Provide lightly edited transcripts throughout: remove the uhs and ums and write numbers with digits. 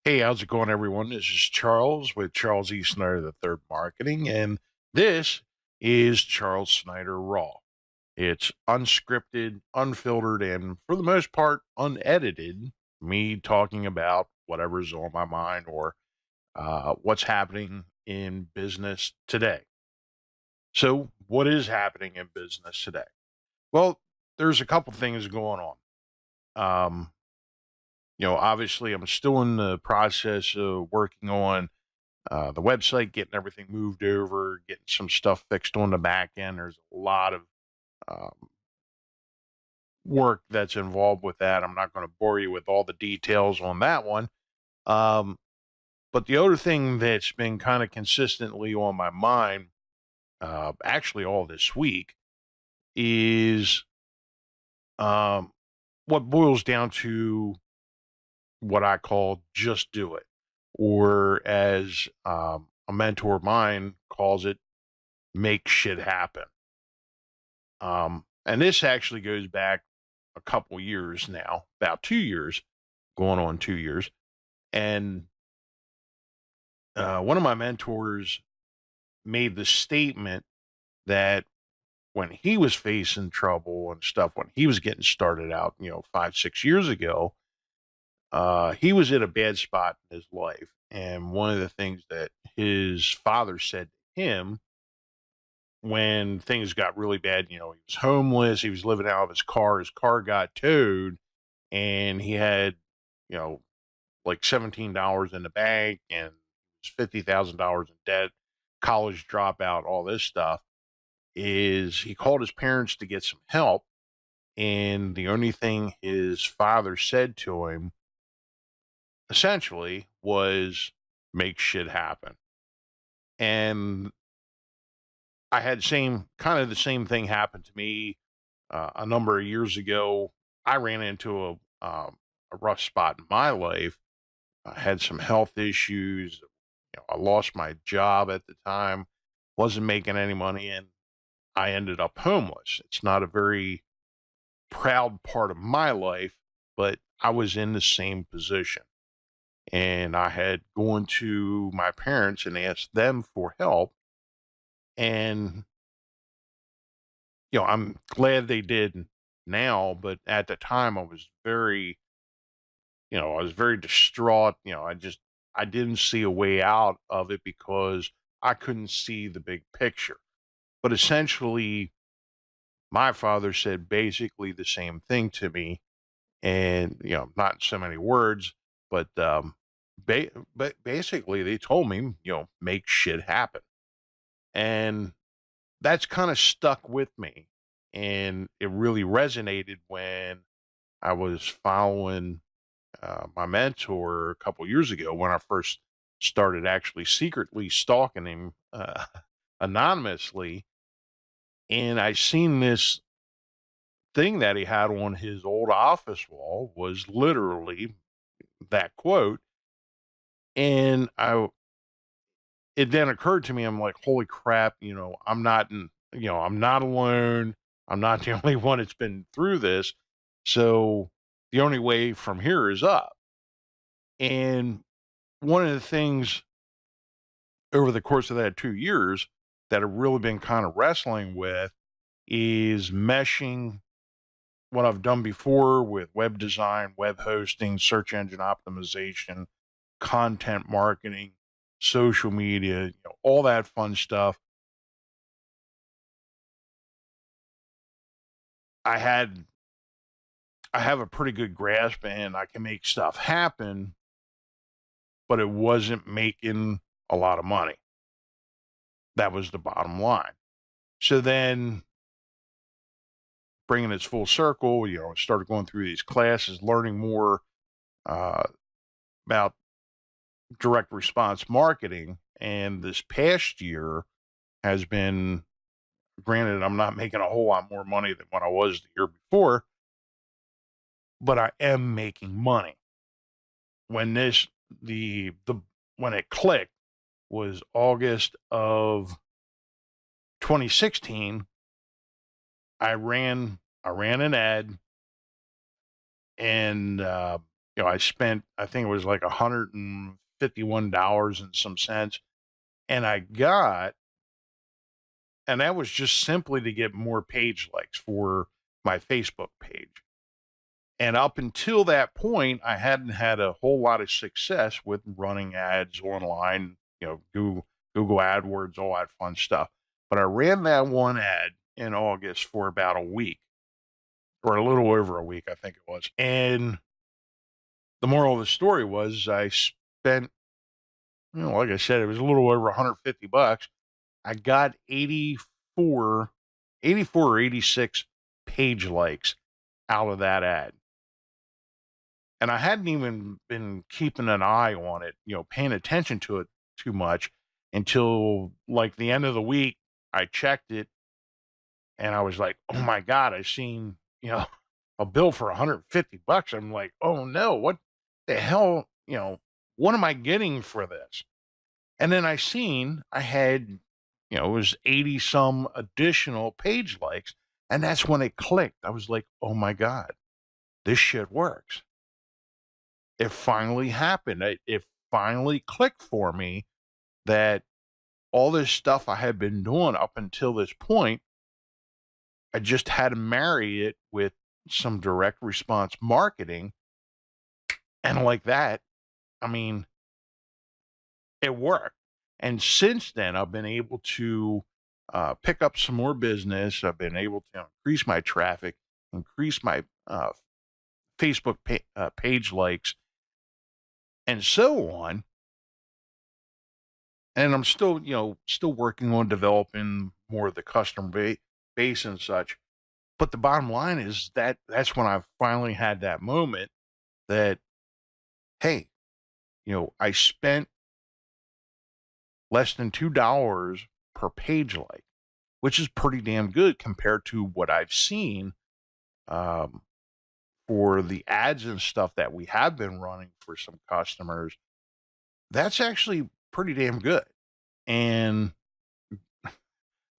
Hey, how's it going, everyone? This is Charles with Charles E. Snyder the Third Marketing, and this is Charles Snyder Raw. It's unscripted, unfiltered, and for the most part, unedited. Me talking about whatever's on my mind or what's happening in business today. So, what is happening in business today? Well, there's a couple things going on. Um, obviously, I'm still in the process of working on the website, getting everything moved over, getting some stuff fixed on the back end. There's a lot of um, work that's involved with that. I'm not going to bore you with all the details on that one. Um, but the other thing that's been kind of consistently on my mind, actually all this week, is um, what boils down to what I call just do it, or as a mentor of mine calls it, make shit happen. And this actually goes back a couple years now, about 2 years, going on 2 years. And one of my mentors made the statement that when he was facing trouble and stuff, when he was getting started out, 5, 6 years ago, he was in a bad spot in his life. And one of the things that his father said to him when things got really bad, he was homeless, he was living out of his car got towed, and he had, you know, like $17 in the bank and $50,000 in debt, college dropout, all this stuff. Is he called his parents to get some help, and the only thing his father said to him essentially was make shit happen. And I had the same thing happen to me a number of years ago. I ran into a rough spot in my life. I had some health issues. I lost my job at the time, wasn't making any money, and I ended up homeless. It's not a very proud part of my life, but I was in the same position. And I had gone to my parents and asked them for help. And, I'm glad they did now, but at the time I was very distraught. I didn't see a way out of it because I couldn't see the big picture. But essentially, my father said basically the same thing to me, and not in so many words, but but basically they told me, make shit happen, and that's kind of stuck with me, and it really resonated when I was following my mentor a couple years ago when I first started actually secretly stalking him anonymously. And I seen this thing that he had on his old office wall was literally that quote. And it then occurred to me, I'm like, holy crap, I'm not alone. I'm not the only one that's been through this. So the only way from here is up. And one of the things over the course of that 2 years that I've really been kind of wrestling with is meshing what I've done before with web design, web hosting, search engine optimization, content marketing, social media, all that fun stuff. I had I have a pretty good grasp and I can make stuff happen, but it wasn't making a lot of money. That was the bottom line. So then bringing it full circle, started going through these classes, learning more uh, about direct response marketing. And this past year has been, granted, I'm not making a whole lot more money than what I was the year before, but I am making money. When the when it clicked was August of 2016. I ran an ad, and I spent, I think it was like $151 and some cents, and and that was just simply to get more page likes for my Facebook page. And up until that point, I hadn't had a whole lot of success with running ads online, Google AdWords, all that fun stuff. But I ran that one ad in August for about a week, or a little over a week, I think it was. And the moral of the story was I spent, like I said, it was a little over 150 bucks. I got 84 or 86 page likes out of that ad. And I hadn't even been keeping an eye on it, paying attention to it too much until like the end of the week. I checked it and I was like, oh my God, I seen, a bill for 150 bucks. I'm like, oh no, what the hell, what am I getting for this? And then I had, it was 80 some additional page likes. And that's when it clicked. I was like, oh my God, this shit works. It finally happened. It finally clicked for me that all this stuff I had been doing up until this point, I just had to marry it with some direct response marketing. And like that, I mean, it worked. And since then, I've been able to pick up some more business. I've been able to increase my traffic, increase my Facebook page likes, and so on. And I'm still, still working on developing more of the customer base and such. But the bottom line is that that's when I finally had that moment that, hey, I spent less than $2 per page like, which is pretty damn good compared to what I've seen um, for the ads and stuff that we have been running for some customers. That's actually pretty damn good. And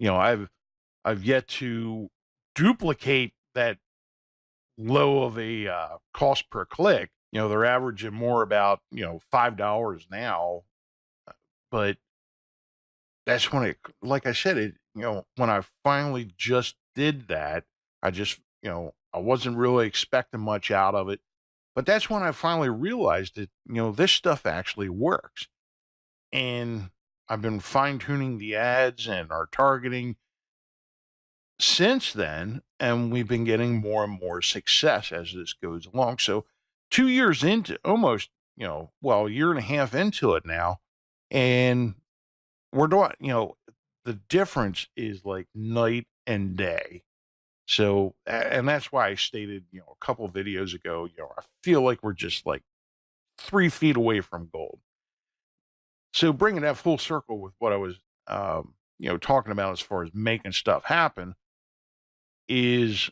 I've yet to duplicate that low of a cost per click. They're averaging more about $5 now, but that's when it, like I said, when I finally just did that, I just I wasn't really expecting much out of it, but that's when I finally realized that this stuff actually works, and I've been fine tuning the ads and our targeting since then, and we've been getting more and more success as this goes along. So 2 years into almost, a year and a half into it now, and we're doing, the difference is like night and day. So, and that's why I stated, a couple of videos ago, I feel like we're just like 3 feet away from gold. So bringing that full circle with what I was, talking about as far as making stuff happen is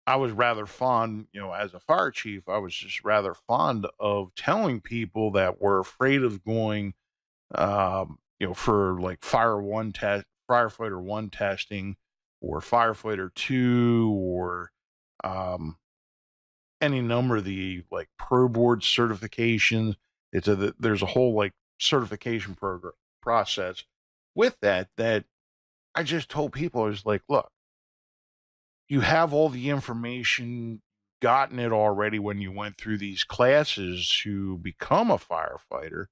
I was rather fond, as a fire chief, I was just rather fond of telling people that were afraid of going, for like firefighter one testing or firefighter two or um, any number of the like pro board certifications. There's a whole like certification program process with that I just told people. I was like, look, you have all the information, gotten it already when you went through these classes to become a firefighter.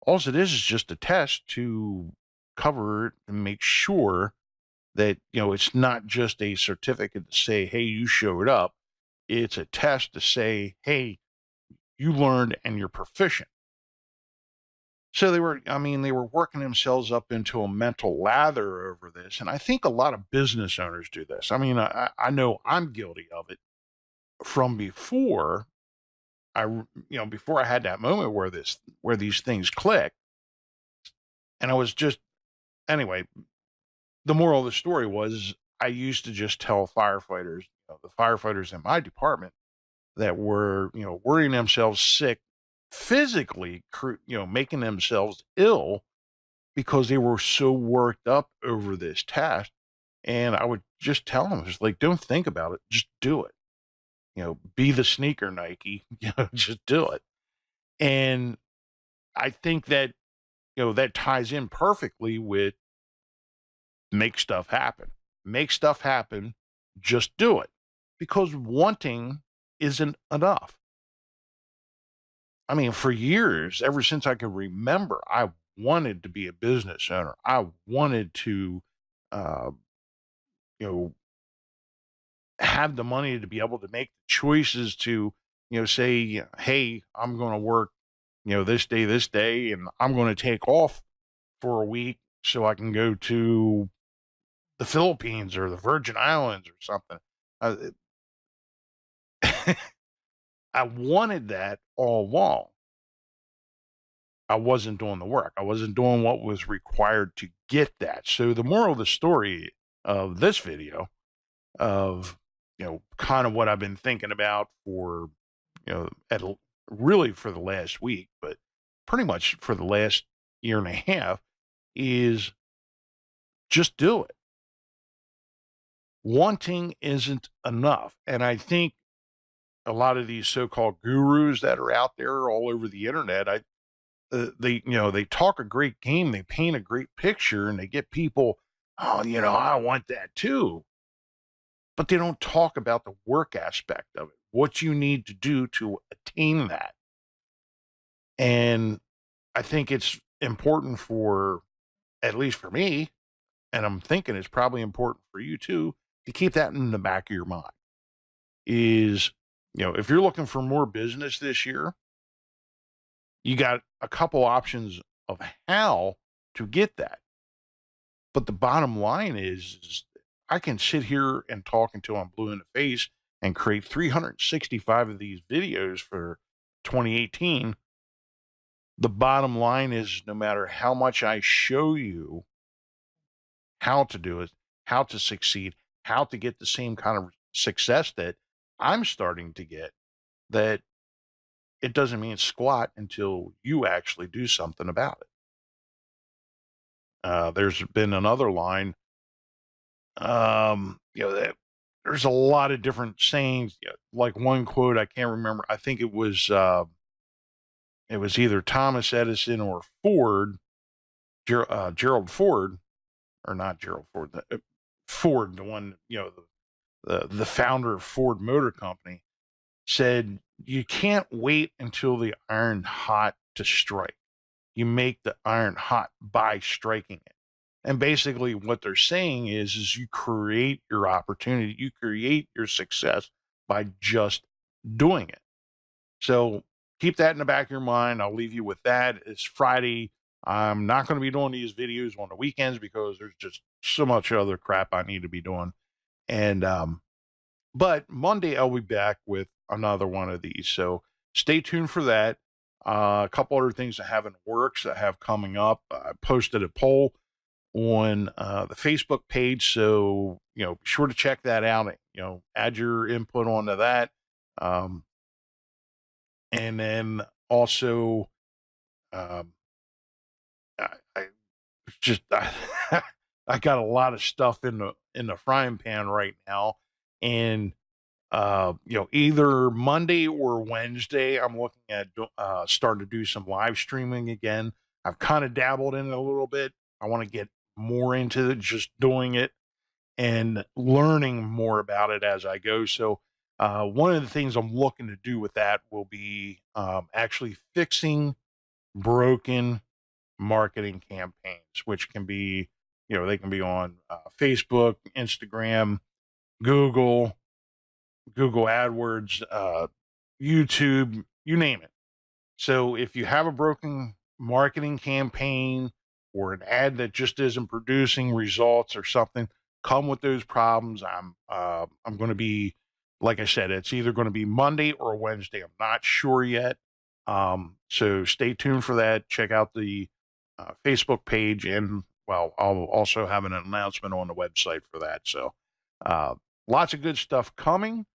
All it is just a test to cover it and make sure that, it's not just a certificate to say, hey, you showed up. It's a test to say, hey, you learned and you're proficient. So they were working themselves up into a mental lather over this. And I think a lot of business owners do this. I mean, I know I'm guilty of it from before before I had that moment where these things click. And I was just, anyway, the moral of the story was I used to just tell firefighters, the firefighters in my department that were, worrying themselves sick physically, making themselves ill because they were so worked up over this task. And I would just tell them, it's like, don't think about it, just do it. be the sneaker Nike, just do it. And I think that, that ties in perfectly with make stuff happen. Make stuff happen, just do it. Because wanting isn't enough. I mean, for years, ever since I can remember, I wanted to be a business owner. I wanted to, uh, you know, have the money to be able to make choices to, say, hey, I'm going to work, this day, and I'm going to take off for a week so I can go to the Philippines or the Virgin Islands or something. I wanted that all along. I wasn't doing the work. I wasn't doing what was required to get that. So the moral of the story of this video of, kind of what I've been thinking about for, really for the last week, but pretty much for the last year and a half is just do it. Wanting isn't enough. And I think a lot of these so-called gurus that are out there all over the internet, they talk a great game, they paint a great picture, and they get people, oh, I want that too. But they don't talk about the work aspect of it, what you need to do to attain that. And I think it's important for, at least for me, and I'm thinking it's probably important for you too, to keep that in the back of your mind. Is, if you're looking for more business this year, you got a couple options of how to get that. But the bottom line is I can sit here and talk until I'm blue in the face and create 365 of these videos for 2018. The bottom line is no matter how much I show you how to do it, how to succeed, how to get the same kind of success that I'm starting to get, that it doesn't mean squat until you actually do something about it. There's been another line, that there's a lot of different sayings, like one quote, I can't remember. I think it was either Thomas Edison or Ford, Gerald Ford, or not Gerald Ford, Ford, the one, the founder of Ford Motor Company, said, you can't wait until the iron hot to strike. You make the iron hot by striking it. And basically what they're saying is you create your opportunity, you create your success by just doing it. So keep that in the back of your mind. I'll leave you with that. It's Friday. I'm not going to be doing these videos on the weekends because there's just so much other crap I need to be doing. And but Monday I'll be back with another one of these. So stay tuned for that. A couple other things I have in works I have coming up. I posted a poll on the Facebook page, so be sure to check that out. Add your input onto that, and then also, um, I just I got a lot of stuff in the frying pan right now, and either Monday or Wednesday, I'm looking at starting to do some live streaming again. I've kind of dabbled in it a little bit. I want to get more into it, just doing it and learning more about it as I go. So, one of the things I'm looking to do with that will be actually fixing broken marketing campaigns, which can be, they can be on Facebook, Instagram, Google, Google AdWords, YouTube, you name it. So if you have a broken marketing campaign or an ad that just isn't producing results or something, come with those problems. I'm going to be, like I said, it's either going to be Monday or Wednesday. I'm not sure yet. So stay tuned for that. Check out the Facebook page, and well, I'll also have an announcement on the website for that. So lots of good stuff coming.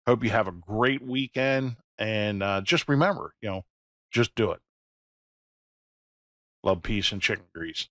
Hope you have a great weekend, and just remember, just do it. Love, peace, and chicken grease.